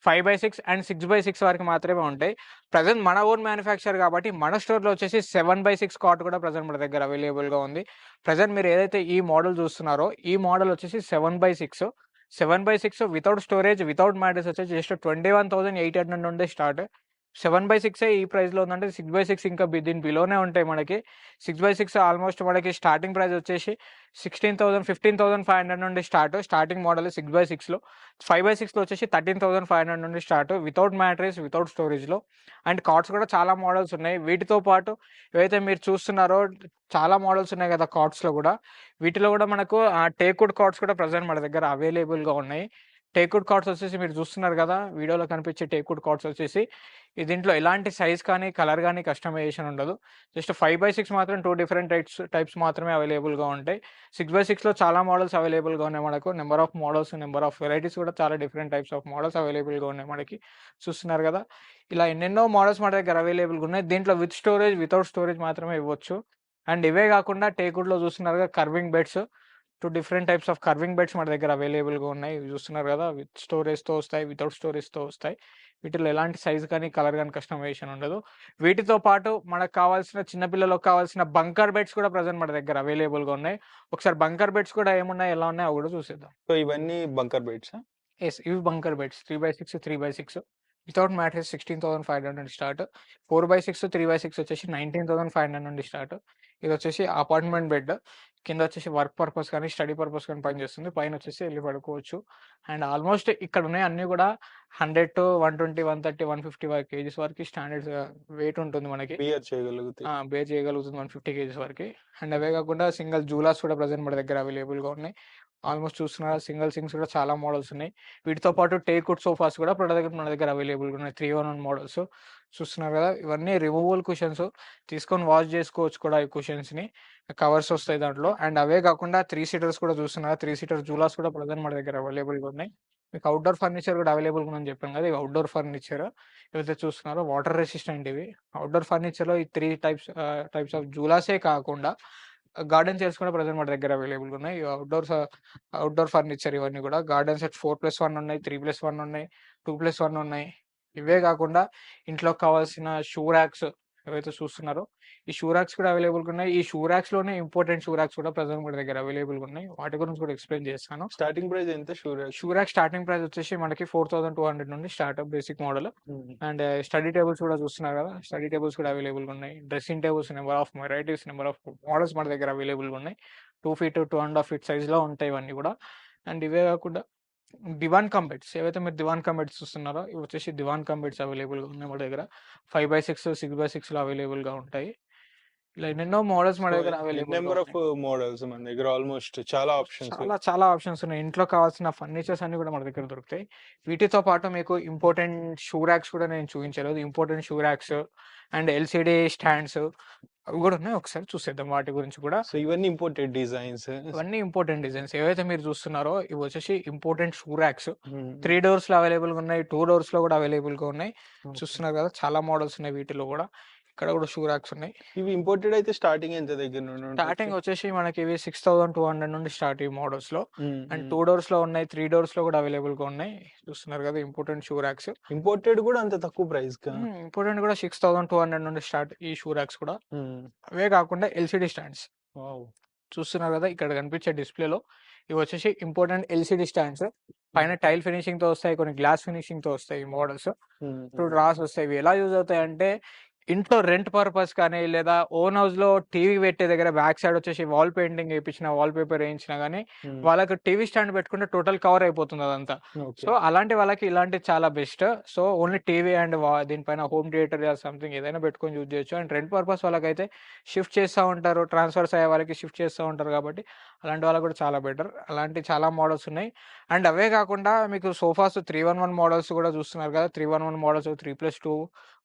5/6 అండ్ 6/6 వరకు మాత్రమే ఉంటాయి. ప్రజెంట్ మన ఓన్ మ్యానుఫ్యాక్చర్ కాబట్టి మన స్టోర్లో వచ్చేసి 7/6 కాట్ కూడా ప్రజెంట్ మన దగ్గర అవైలబుల్గా ఉంది. ప్రజెంట్ మీరు ఏదైతే ఈ మోడల్ చూస్తున్నారో ఈ మోడల్ వచ్చేసి 7/6. 7/6 వితౌట్ స్టోరేజ్, వితౌట్ మ్యాట్రెస్ వచ్చేసి జస్ట్ 21,800 నుండి స్టార్ట్. 7/6 ఈ ప్రైస్లో ఉందంటే 6/6 ఇంకా దీని బిలోనే ఉంటాయి మనకి. 6/6 ఆల్మోస్ట్ మనకి స్టార్టింగ్ ప్రైస్ వచ్చేసి 16,000, 15,500 నుండి స్టార్టింగ్ మోడల్ 6/6లో. 5/6లో వచ్చేసి 13,500 నుండి స్టార్ట్ వితౌట్ మ్యాట్రెస్, వితౌట్ స్టోరేజ్లో. అండ్ కార్డ్స్ కూడా చాలా మోడల్స్ ఉన్నాయి. వీటితో పాటు ఏవైతే మీరు చూస్తున్నారో చాలా మోడల్స్ ఉన్నాయి కదా కార్డ్స్లో కూడా. వీటిలో కూడా మనకు టేక్వుడ్ కార్డ్స్ కూడా ప్రజెంట్ మన దగ్గర అవైలబుల్గా ఉన్నాయి. టేక్వుడ్ కార్డ్స్ వచ్చేసి మీరు చూస్తున్నారు కదా, వీడియోలో కనిపించే టేక్వుడ్ కార్డ్స్ వచ్చేసి దీంట్లో ఎలాంటి సైజ్ కానీ కలర్ కానీ కస్టమైజేషన్ ఉండదు. జస్ట్ 5/6 మాత్రం 2 డిఫరెంట్ టైప్స్ మాత్రమే అవైలబుల్గా ఉంటాయి. 6/6లో చాలా మోడల్స్ అవైలబుల్గా ఉన్నాయి మనకు. Number of models, number of varieties కూడా చాలా డిఫరెంట్ టైప్స్ ఆఫ్ మోడల్స్ అవైలబుల్గా ఉన్నాయి మనకి. చూస్తున్నారు కదా, ఇలా ఎన్నెన్నో మోడల్స్ మన దగ్గర అవైలబుల్గా ఉన్నాయి. దీంట్లో విత్ స్టోరేజ్, వితౌట్ స్టోరేజ్ మాత్రమే ఇవ్వచ్చు. అండ్ ఇవే కాకుండా టేక్వుడ్లో చూస్తున్నారు కదా carving beds. 2 different types of carving beds మన దగ్గర అవైలబుల్గా ఉన్నాయి. ఇవి చూస్తున్నారు కదా, విత్ స్టోరేజ్తో వస్తాయి, వితౌట్ స్టోరేజ్తో వస్తాయి. వీటిలో ఎలాంటి సైజ్ కానీ కలర్ కానీ కస్టమైజేషన్ ఉండదు. వీటితో పాటు మనకు కావాల్సిన చిన్నపిల్లలకు కావాల్సిన బంకర్ బెడ్స్ కూడా ప్రజెంట్ మన దగ్గర అవైలబుల్గా ఉన్నాయి. ఒకసారి బంకర్ బెడ్స్ కూడా ఏమున్నాయి, ఎలా ఉన్నాయో అవి కూడా చూసేద్దాం. సో ఇవన్నీ బంకర్ బెడ్స్. ఇవి బంకర్ బెడ్స్ 3/6, 3/6 వితౌట్ మ్యాట్రెస్ 16,500 నుండి స్టార్ట్. 4/6, 3/6 వచ్చేసి 19,500 నుండి స్టార్ట్. ఇది వచ్చేసి అపార్ట్మెంట్ బెడ్. కింద వచ్చేసి వర్క్ పర్పస్ కానీ స్టడీ పర్పస్ కానీ పనిచేస్తుంది. పైన వచ్చేసి వెళ్ళి పడుకోవచ్చు. అండ్ ఆల్మోస్ట్ ఇక్కడ ఉన్నాయి అన్నీ కూడా 100 to 120, 130, 150 కేజీస్ వరకు స్టాండర్డ్ వెయిట్ ఉంటుంది మనకి. బియర్ చేయగలుగుతాయి. బేర్ చేయగలుగుతుంది 150 కేజీస్ వరకు. అండ్ అవే కాకుండా సింగిల్ జూలాస్ కూడా ప్రజెంట్ మన దగ్గర అవైలబుల్గా ఉన్నాయి. ఆల్మోస్ట్ చూస్తున్నారు సింగిల్ సింగ్స్ కూడా చాలా మోడల్స్ ఉన్నాయి. వీటితో పాటు టేక్వుడ్ సోఫాస్ కూడా మన దగ్గర అవైలబుల్గా ఉన్నాయి. 3-in-1 మోడల్స్ చూస్తున్నారు కదా. ఇవన్నీ రిమూవబుల్ కుషన్స్, తీసుకొని వాష్ చేసుకోవచ్చు కూడా ఈ కుషన్స్ని. కవర్స్ వస్తాయి దాంట్లో. అండ్ అవే కాకుండా 3 సీటర్స్ కూడా చూస్తున్నారు. 3 సీటర్ జూలాస్ కూడా ప్రజెంట్ మన దగ్గర అవైలబుల్గా ఉన్నాయి. మీకు అవుట్డోర్ ఫర్నిచర్ కూడా అవైలబుల్గా ఉందని చెప్పాను కదా, ఇవి అవుట్డోర్ ఫర్నిచర్ ఏవైతే చూస్తున్నారో వాటర్ రెసిస్టెంట్ ఇవి. అవుట్డోర్ ఫర్నిచర్లో ఈ 3 టైప్స్ ఆఫ్ జూలాసే కాకుండా గార్డెన్ చైర్స్ కూడా ప్రజెంట్ మన దగ్గర అవైలబుల్గా ఉన్నాయి. అవుట్డోర్ ఫర్నిచర్ ఇవన్నీ కూడా. గార్డెన్ సెట్ 4+1 ఉన్నాయి, 3+1 ఉన్నాయి, 2+1 ఉన్నాయి. ఇవే కాకుండా ఇంట్లోకి కావాల్సిన షూ ర్యాక్స్ ఏవైతే చూస్తున్నారో ఈ షూ ర్యాక్స్ కూడా అవైలబుల్గా ఉన్నాయి. ఈ షూ ర్యాక్స్లోనే ఇంపార్టెంట్ షూ ర్యాక్స్ కూడా ప్రజెంట్ మన దగ్గర అవైలబుల్గా ఉన్నాయి. వాటి గురించి కూడా ఎక్స్ప్లెయిన్ చేస్తాను. స్టార్టింగ్ ప్రైస్ ఎంత షూ ర్యాక్ స్టార్టింగ్ ప్రైస్ వచ్చేసి మనకి 4,200 నుండి start basic model. And study tables కూడా చూస్తున్నారు కదా, స్టడీ టేబుల్స్ కూడా అవైలబుల్గా ఉన్నాయి. Dressing tables number of varieties, number of models మన దగ్గర అవైలబుల్గా ఉన్నాయి. 2 feet, 2.5 feet సైజ్లో ఉంటాయి ఇవన్నీ కూడా. అండ్ ఇవే కాకుండా దివాన్ కమ్ బెడ్స్ ఏవైతే మీరు దివాన్ కమ్ బెడ్స్ చూస్తున్నారో ఇవి వచ్చేసి దివాన్ కమ్ బెడ్స్ అవైలబుల్గా ఉన్నాయి మన దగ్గర. 5/6, 6/6లో అవైలబుల్గా ఉంటాయి. ఇలా ఎన్నెన్నో మోడల్స్ మన దగ్గర అవైలబుల్. నెంబర్ ఆఫ్ మోడల్స్ మన దగ్గర ఆల్మోస్ట్ చాలా ఆప్షన్స్. చాలా ఆప్షన్స్ ఉన్నాయి. ఇంట్లో కావాల్సిన ఫర్నిచర్స్ అన్ని కూడా మన దగ్గర దొరుకుతాయి. వీటితో పాటు మీకు ఇంపార్టెంట్ షూ ర్యాక్స్ కూడా నేను చూపించలేదు. Important shoe racks and LCD stands అవి కూడా ఉన్నాయి. ఒకసారి చూసేద్దాం వాటి గురించి కూడా. సో ఇవన్నీ ఇంపోర్టెడ్ డిజైన్స్. ఇవన్నీ ఇంపార్టెంట్ డిజైన్స్ ఏవైతే మీరు చూస్తున్నారో ఇవి వచ్చేసి ఇంపార్టెంట్ షూ ర్యాక్స్. 3 doors లో అవైలబుల్గా ఉన్నాయి, 2 doors లో కూడా అవైలబుల్గా ఉన్నాయి. చూస్తున్నారు కదా, చాలా మోడల్స్ ఉన్నాయి వీటిలో కూడా. ఇక్కడ కూడా షూ ర్యాక్స్ ఉన్నాయి. ఇవి ఇంపోర్టెడ్ అయితే స్టార్టింగ్ ఎంత దగ్గర నుండి? స్టార్టింగ్ వచ్చేసి మనకి ఇవి 6,200 నుండి స్టార్ట్ ఈ మోడల్స్ లో. అండ్ 2 doors లో ఉన్నాయి, 3 doors లో కూడా అవైలబుల్ గా ఉన్నాయి. చూస్తున్నారు కదా ఇంపార్టెంట్ షూ ర్యాక్స్. ఇంపోర్టెడ్ కూడా అంత తక్కువ ప్రైస్ కా? ఇంపార్టెంట్ కూడా 6,200 నుండి స్టార్ట్ ఈ షూ ర్యాక్స్ కూడా. అవే కాకుండా ఎల్సిడి స్టాండ్స్ చూస్తున్నారు కదా, ఇక్కడ కనిపించే డిస్ప్లేలో ఇవి వచ్చేసి ఇంపార్టెంట్ ఎల్సిడి స్టాండ్స్. పైన టైల్ ఫినిషింగ్ తో వస్తాయి, కొన్ని గ్లాస్ ఫినిషింగ్ తో వస్తాయి ఈ మోడల్స్. 2 డ్రాస్ వస్తాయి. ఇవి ఎలా యూజ్ అవుతాయి అంటే ఇంట్లో రెంట్ పర్పస్ కానీ, లేదా ఓన్ హౌస్‌లో టీవీ పెట్టే దగ్గర బ్యాక్ సైడ్ వచ్చేసి వాల్ పెయింటింగ్ ఏపిచ్చిన, వాల్ పేపర్ ఏయించినా గానీ, హ్మ్. వాళ్ళకి టీవీ స్టాండ్ పెట్టుకుంటే టోటల్ కవర్ అయిపోతుంది అదంతా. ఓకే. సో, అలాంటి వాళ్ళకి ఇలాంటిది చాలా best. So, only TV and దీనిపైన హోమ్ థియేటర్ ఆర్ సంథింగ్ ఏదైనా పెట్టుకొని యూజ్ చేయొచ్చు. అండ్ రెంట్ పర్పస్ వాళ్ళకైతే షిఫ్ట్ చేస్తా ఉంటారు. ట్రాన్స్‌ఫర్స్ అయ్యే వాళ్ళకి షిఫ్ట్ చేస్తా ఉంటారు కాబట్టి, అలాంటి వాళ్ళకి కూడా చాలా బెటర్. అలాంటి చాలా మోడల్స్ ఉన్నాయి. అండ్ అవే కాకుండా మీకు సోఫాస్ 311 మోడల్స్ కూడా చూస్తున్నారు కదా! 311 మోడల్స్ 3+2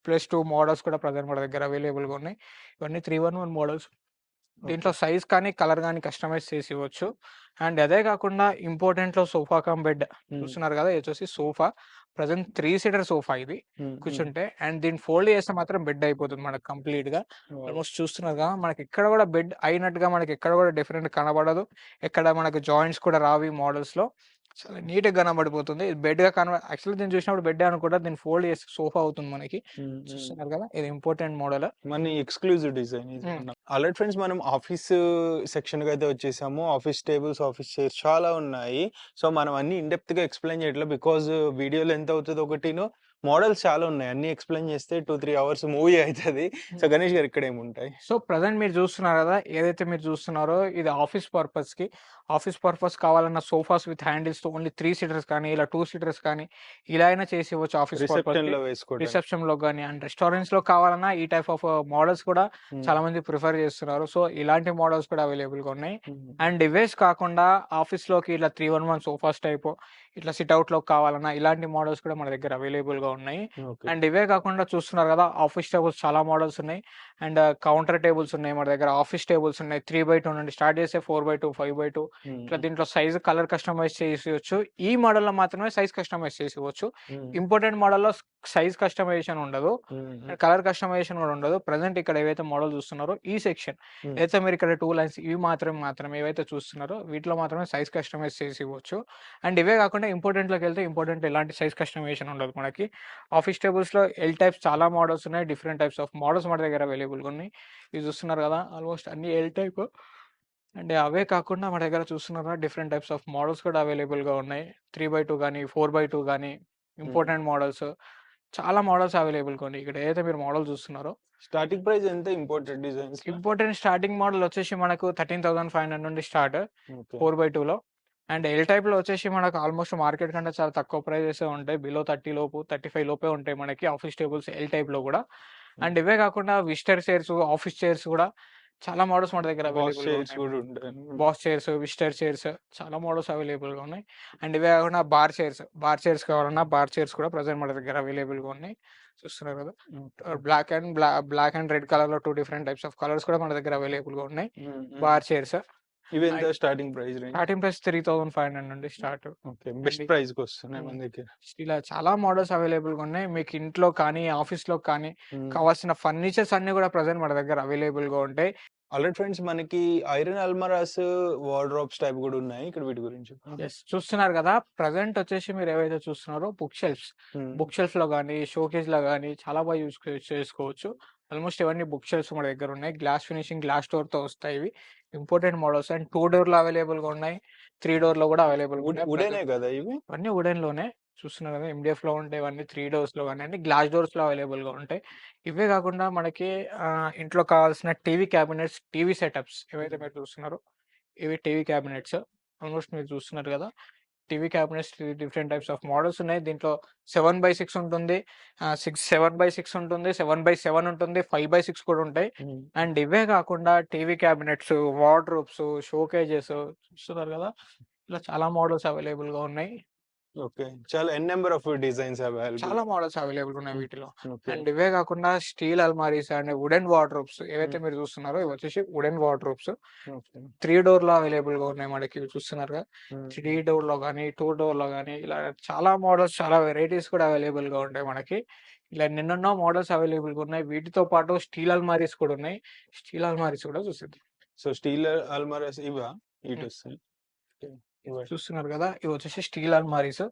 మోడల్స్ కూడా ప్రెజెంట్ మన దగ్గర అవైలబుల్‌గా ఉన్నాయి. ఇవన్నీ 311 మోడల్స్. దీంట్లో ఓకే. సైజ్ కానీ, కలర్ గానీ కస్టమైజ్ చేసి ఇవ్వచ్చు. అండ్ అదే కాకుండా ఇంపార్టెంట్‌లో సోఫా కమ్ బెడ్ హ్మ్. చూస్తున్నారు కదా! ఇది వచ్చేసి సోఫా. ప్రెజెంట్ 3 సీటర్ సోఫా ఇది హ్మ్. కూర్చుంటే. అండ్ దీన్ని ఫోల్డ్ చేస్తే మాత్రం బెడ్ అయిపోతుంది మనకు కంప్లీట్‌గా. వావ్! ఆల్మోస్ట్ చూస్తున్నారుగా మనకి ఎక్కడ కూడా బెడ్ అయినట్టుగా మనకి ఎక్కడ కూడా డిఫరెంట్ కనబడదు. ఎక్కడ మనకు జాయింట్స్ కూడా రావు ఈ మోడల్స్‌లో. చాలా నీట్‌గా కనబడిపోతుంది. ఇది బెడ్‌గా యాక్చువల్లీ దీన్ని చూసినప్పుడు బెడ్డే అనుకుంటా. దీన్ని ఫోల్డ్ చేస్తే సోఫా అవుతుంది మనకి. హ్మ్. హ్మ్. చూస్తున్నారు కదా! ఇది ఇంపార్టెంట్ మోడల్. మన ఎక్స్‌క్లూజివ్ డిజైన్ ఇది. హ్మ్. ఆల్రెడీ ఫ్రెండ్స్ మనం ఆఫీస్ సెక్షన్‌కి అయితే వచ్చేసాము. ఆఫీస్ టేబుల్స్, ఆఫీస్ చైర్స్ చాలా ఉన్నాయి. సో, మనం అన్నీ ఇన్ డెప్త్‌గా ఎక్స్‌ప్లెయిన్ చేయట్లే. బికాజ్ వీడియో లెంత్ అవుతది ఒకటిను. మోడల్స్ చాలా ఉన్నాయి. అన్నీ ఎక్స్‌ప్లెయిన్ చేస్తే 2, 3 అవర్స్ మూవీ అయితది. సో, హ్మ్. గణేష్ గారు ఇక్కడ ఏముంటాయి? సో, ప్రెజెంట్ మీరు చూస్తున్నారు గదా! ఏదైతే మీరు చూస్తున్నారో ఇది ఆఫీస్ పర్పస్‌కి. ఆఫీస్ పర్పస్ కావాలన్న సోఫాస్ విత్ హ్యాండిల్స్‌తో ఓన్లీ 3 సీటర్స్ కానీ, ఇలా 2 సీటర్స్ కానీ, ఇలా అయినా చేసి ఇవ్వచ్చు ఆఫీస్ పర్పస్‌కి. రిసెప్షన్‌లో వేసుకోవడానికి. రిసెప్షన్‌లో గాని అండ్ రెస్టారెంట్స్‌లో కావాలన్నా ఈ టైప్ ఆఫ్ మోడల్స్ కూడా హ్మ్. చాలామంది ప్రిఫర్ చేస్తున్నారు. సో, ఇలాంటి మోడల్స్ కూడా అవైలబుల్‌గా ఉన్నాయి. హ్మ్. అండ్ ఇవేస్ కాకుండా ఆఫీస్‌లోకి ఇలా 311 సోఫాస్ టైపు, ఇట్లా సిట్ ఔట్‌లోకి కావాలన్నా ఇలాంటి మోడల్స్ కూడా మన దగ్గర అవైలబుల్‌గా ఉన్నాయి. ఓకే. అండ్ ఇవే కాకుండా చూస్తున్నారు గదా! ఆఫీస్ టేబుల్స్ చాలా మోడల్స్ ఉన్నాయి. అండ్ కౌంటర్ టేబుల్స్ ఉన్నాయి మన దగ్గర. ఆఫీస్ టేబుల్స్ ఉన్నాయి. 3/2 నుండి స్టార్ట్ చేస్తే 4/2, 5/2 హ్మ్. ఇట్లా హ్మ్. దీంట్లో సైజ్, కలర్ కస్టమైజ్ చేసియొచ్చు. ఈ మోడల్‌లో మాత్రమే సైజ్ కస్టమైజ్ చేసివ్వచ్చు. హ్మ్. ఇంపార్టెంట్ మోడల్‌లో సైజ్ కస్టమైజేషన్ ఉండదు. హ్మ్. హ్మ్. అండ్ కలర్ కస్టమైజేషన్ కూడా ఉండదు. ప్రెజెంట్ ఇక్కడ ఏవైతే మోడల్ చూస్తున్నారో ఈ సెక్షన్ హ్మ్. ఏదైతే మీరు ఇక్కడ 2 లైన్స్ ఇవి మాత్రమే ఏవైతే చూస్తున్నారో వీటిలో మాత్రమే సైజ్ కస్టమైజ్ చేసి ఇవ్వచ్చు. అండ్ ఇవే కాకుండా ఇంపార్టెంట్‌లోకెళ్తే ఇంపార్టెంట్ ఎలాంటి సైజ్ కస్టమైజేషన్ ఉండదు మనకి. ఆఫీస్ టేబుల్స్‌లో ఎల్ టైప్స్ చాలా మోడల్స్ ఉన్నాయి. డిఫరెంట్ టైప్స్ ఆఫ్ మోడల్స్ మన దగ్గర అవైలబుల్‌గా ఉన్నాయి. ఇవి చూస్తున్నారు కదా! ఆల్మోస్ట్ అన్నీ ఎల్ టైప్. అండ్ అవే కాకుండా మన దగ్గర చూస్తున్నారా డిఫరెంట్ టైప్స్ ఆఫ్ మోడల్స్ కూడా అవైలబుల్‌గా ఉన్నాయి. 3/2 గాని, 4/2 గాని హ్మ్. ఇంపార్టెంట్ మోడల్స్ చాలా మోడల్స్ అవైలబుల్‌గా ఉన్నాయి. ఇక్కడ ఏదైతే మీరు మోడల్ చూస్తున్నారో స్టార్టింగ్ ప్రైస్ ఎంత ఇంపోర్టెడ్ డిజైన్స్‌లో? ఇంపార్టెంట్ స్టార్టింగ్ మోడల్ వచ్చేసి మనకు 13,500 నుండి స్టార్ట్ ఓకే. 4/2లో. అండ్ ఎల్ టైప్‌లో వచ్చేసి మనకు ఆల్మోస్ట్ మార్కెట్ కంటే చాలా తక్కువ ప్రైజెసే ఉంటాయి. బిలో 30 లోపు, 35 లోపే ఉంటాయి మనకి ఆఫీస్ టేబుల్స్ ఎల్ టైప్‌లో గూడా. హ్మ్. అండ్ ఇవే కాకుండా విజిటర్ చైర్స్, ఆఫీస్ చైర్స్ గూడా చాలా మోడల్స్ మన దగ్గర బాస్ అవైలబుల్‌గా చైర్స్ ఉన్నాయి. గూడా ఉంటాయి. బాస్ చైర్స్, విజిటర్ చైర్స్ చాలా మోడల్స్ అవైలబుల్‌గా ఉన్నాయి. అండ్ ఇవే కాకుండా బార్ చైర్స్ కావాలన్నా బార్ చైర్స్ కూడా ప్రెజెంట్ మన దగ్గర అవైలబుల్‌గా ఉన్నాయి. చూస్తున్నారు కదా! ఓకే. బ్లాక్ అండ్ రెడ్ కలర్‌లో 2 డిఫరెంట్ టైప్స్ ఆఫ్ కలర్స్ కూడా మన దగ్గర అవైలబుల్‌గా ఉన్నాయి. హ్మ్. హ్మ్. Bar chairs. ఇవెంత and starting price range? Starting price 3,500 నుండి స్టార్ట్. ఓకే. అండ్ బెస్ట్ ప్రైస్‌కొస్తున్నాయి హ్మ్. మన దగ్గర. ఇలా చాలా మోడల్స్ అవైలబుల్‌గా ఉన్నాయి. మీకు ఇంట్లో కానీ, ఆఫీస్‌లో కానీ హ్మ్. కావాల్సిన ఫర్నిచర్స్ అన్నీ కూడా ప్రెజెంట్ మన దగ్గర అవైలబుల్‌గా ఉంటాయి. ఆల్రెడీ ఫ్రెండ్స్ మనకి ఐరన్ అల్మారాస్, వార్డ్‌రోబ్స్ టైప్ గూడా ఉన్నాయి. ఇక్కడ వీటి గురించి చెప్పండి. యెస్. చూస్తున్నారు గదా! ప్రెజెంట్ వచ్చేసి మీరేవైతే చూస్తున్నారో హ్మ్. బుక్ షెల్ఫ్‌లో గాని, షోకేస్‌లో గాని చాలా బాగా చేసుకోవచ్చు. ఆల్మోస్ట్ ఇవన్నీ బుక్ షెల్ఫ్స్ మన దగ్గరున్నాయి. గ్లాస్ ఫినిషింగ్, గ్లాస్ డోర్‌తో వస్తాయి ఇవి. ఇంపార్టెంట్ మోడల్స్ అండ్ 2 డోర్‌లో అవైలబుల్‌గా ఉన్నాయి. 3 డోర్‌లో గూడా అవైలబుల్‌గా ఉన్నాయి వుడెనే ప్రెజెంట్. గదా ఇవి? ఇవన్నీ వుడెన్‌లోనే చూస్తున్నారు గదా! ఎండీఎఫ్‌లో ఉంటాయి ఇవన్నీ 3 డోర్స్‌లో గానియండి, గ్లాస్ డోర్స్‌లో అవైలబుల్‌గా ఉంటాయి. ఇవే గాకుండా మనకి ఇంట్లో కావాల్సిన టీవీ క్యాబినెట్స్, టీవీ సెటప్స్ ఏవైతే మీరు చూస్తున్నారో ఇవి టీవీ క్యాబినెట్స్. ఆల్మోస్ట్ మీరు చూస్తున్నారు గదా! TV cabinets different types of models ఉన్నాయి. దీంట్లో 7/6 ఉంటుంది. 7/6 ఉంటుంది. 7/7 ఉంటుంది. 5/6 కూడా ఉంటాయి. హ్మ్. అండ్ ఇవే కాకుండా టీవీ క్యాబినెట్స్, వార్డ్‌రోబ్స్, షోకేజెస్ చూస్తున్నారు గదా! ఇలా చాలా మోడల్స్ అవైలబుల్‌గా ఉన్నాయి. ఓకే. చాలా నెంబర్ ఆఫ్ డిజైన్స్ అవైలబుల్. చాలా మోడల్స్ అవైలబుల్‌గా ఉన్నాయి హ్మ్. వీటిలో. ఓకే. అండ్ ఇవే కాకుండా స్టీల్ అల్మారీస్ అండ్ వుడెన్ వార్డ్‌రోబ్స్ ఏవైతే హ్మ్. మీరు చూస్తున్నారో ఇవొచ్చేసి వుడెన్ వార్డ్‌రోబ్స్. ఓకే. 3 డోర్‌లో అవైలబుల్‌గా ఉన్నాయి మనకి. ఇవి చూస్తున్నారుగా. హ్మ్. 3 డోర్‌లో గాని, 2 డోర్‌లో గాని ఇలా చాలా మోడల్స్, చాలా వెరైటీస్ కూడా అవైలబుల్‌గా ఉంటాయి మనకి. ఇలా ఎన్నెన్నో మోడల్స్ అవైలబుల్‌గా ఉన్నాయి. వీటితో పాటు స్టీల్ అల్మారీస్ కూడా ఉన్నాయి. స్టీల్ అల్మారీస్ కూడా చూసేద్దాం. సో, స్టీల్ అల్మారాస్ ఇవా? హ్మ్. ఇటొస్తాయి. ఓకే. చూస్తున్నారు కదా! ఇవి వచ్చేసి స్టీల్ అల్మారీస్.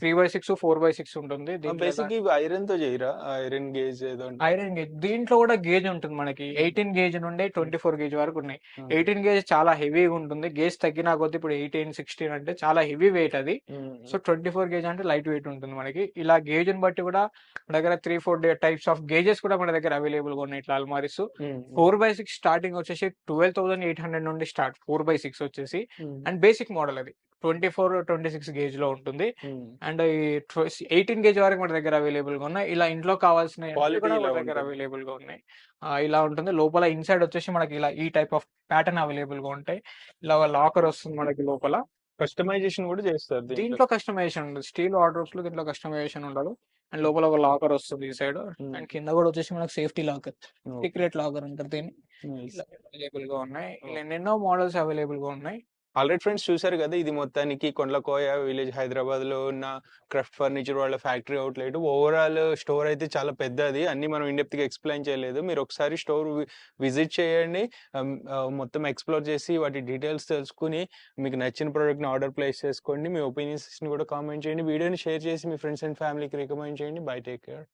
3/6, 4/6 ఉంటుంది. దీంట్లో బేసిక్ ఇవి ఐరన్ తో చేయరా? ఐరన్ గేజ్ ఏదో ఐరన్ గేజ్. దీంట్లో కూడా గేజ్ ఉంటుంది మనకి. 18 గేజ్ నుండి 24 గేజ్ వరకు ఉన్నాయి. 18 గేజ్ చాలా హెవీగా ఉంటుంది. గేజ్ తగ్గిన కొద్దీ ఇప్పుడు 18, 16 అంటే చాలా హెవీ వెయిట్ అది. సో 24 గేజ్ అంటే లైట్ వెయిట్ ఉంటుంది మనకి. ఇలా గేజ్‌ని బట్టి కూడా మన దగ్గర 3, 4 టైప్స్ ఆఫ్ గేజెస్ కూడా మన దగ్గర అవైలబుల్‌గా ఉన్నాయి ఇట్లా అల్మారీస్. 4/6 స్టార్టింగ్ వచ్చేసి 12,800 నుండి స్టార్ట్ 4/6 వచ్చేసి. అండ్ బేసిక్ మోడల్ అది. 24, 26 గేజ్‌లో ఉంటుంది. అండ్ ఈ 18 గేజ్ వరకు మన దగ్గర అవైలబుల్‌గా ఉన్నాయి. ఇలా ఇంట్లో కావాల్సినవి క్వాలిటీ కూడా మన ఇలా దగ్గర ఉంటుంది. అవైలబుల్‌గా ఉన్నాయి. ఇలా ఉంటుంది. లోపల ఇన్‌సైడ్ వచ్చేసి మనకి ఇలా ఈ టైప్ ఆఫ్ ప్యాటర్న్ అవైలబుల్‌గా ఉంటాయి. ఇలా లాకర్ వస్తుంది మనకి లోపల. కస్టమైజేషన్ కూడా చేస్తారు దీంట్లో. దీంట్లో కస్టమైజేషన్ ఉండదు. స్టీల్ వార్డ్‌రోబ్స్‌లో దీంట్లో కస్టమైజేషన్ ఉండదు. అండ్ లోపల ఒక లాకర్ వస్తుంది ఈ సైడ్. అండ్ కింద కూడా వచ్చేసి మనకు సేఫ్టీ లాకర్, సీక్రెట్ లాకర్ అంటారు దీన్ని. ఇలా అవైలబుల్‌గా ఉన్నాయి. ఇలా ఎన్నెన్నో మోడల్స్ అవైలబుల్‌గా ఉన్నాయి. ఆల్రెడీ ఫ్రెండ్స్ చూసారు కదా! ఇది మొత్తానికి కొండలకోయ విలేజ్ హైదరాబాద్‌లో ఉన్న క్రాఫ్ట్ ఫర్నిచర్ వాళ్ళ ఫ్యాక్టరీ అవుట్‌లెట్. ఓవరాల్ స్టోర్ అయితే చాలా పెద్దది. అన్నీ మనం ఇన్ డెప్త్‌గా ఎక్స్‌ప్లెయిన్ చేయలేదు. మీరు ఒకసారి స్టోర్ విజిట్ చేయండి. మొత్తం ఎక్స్‌ప్లోర్ చేసి వాటి డీటెయిల్స్ తెలుసుకొని మీకు నచ్చిన ప్రొడక్ట్‌ని ఆర్డర్ ప్లేస్ చేసుకోండి. మీ ఒపీనియన్స్‌ని కూడా కామెంట్ చేయండి. వీడియోని షేర్ చేసి మీ ఫ్రెండ్స్ అండ్ ఫ్యామిలీకి రికమెండ్ చేయండి. Bye take care.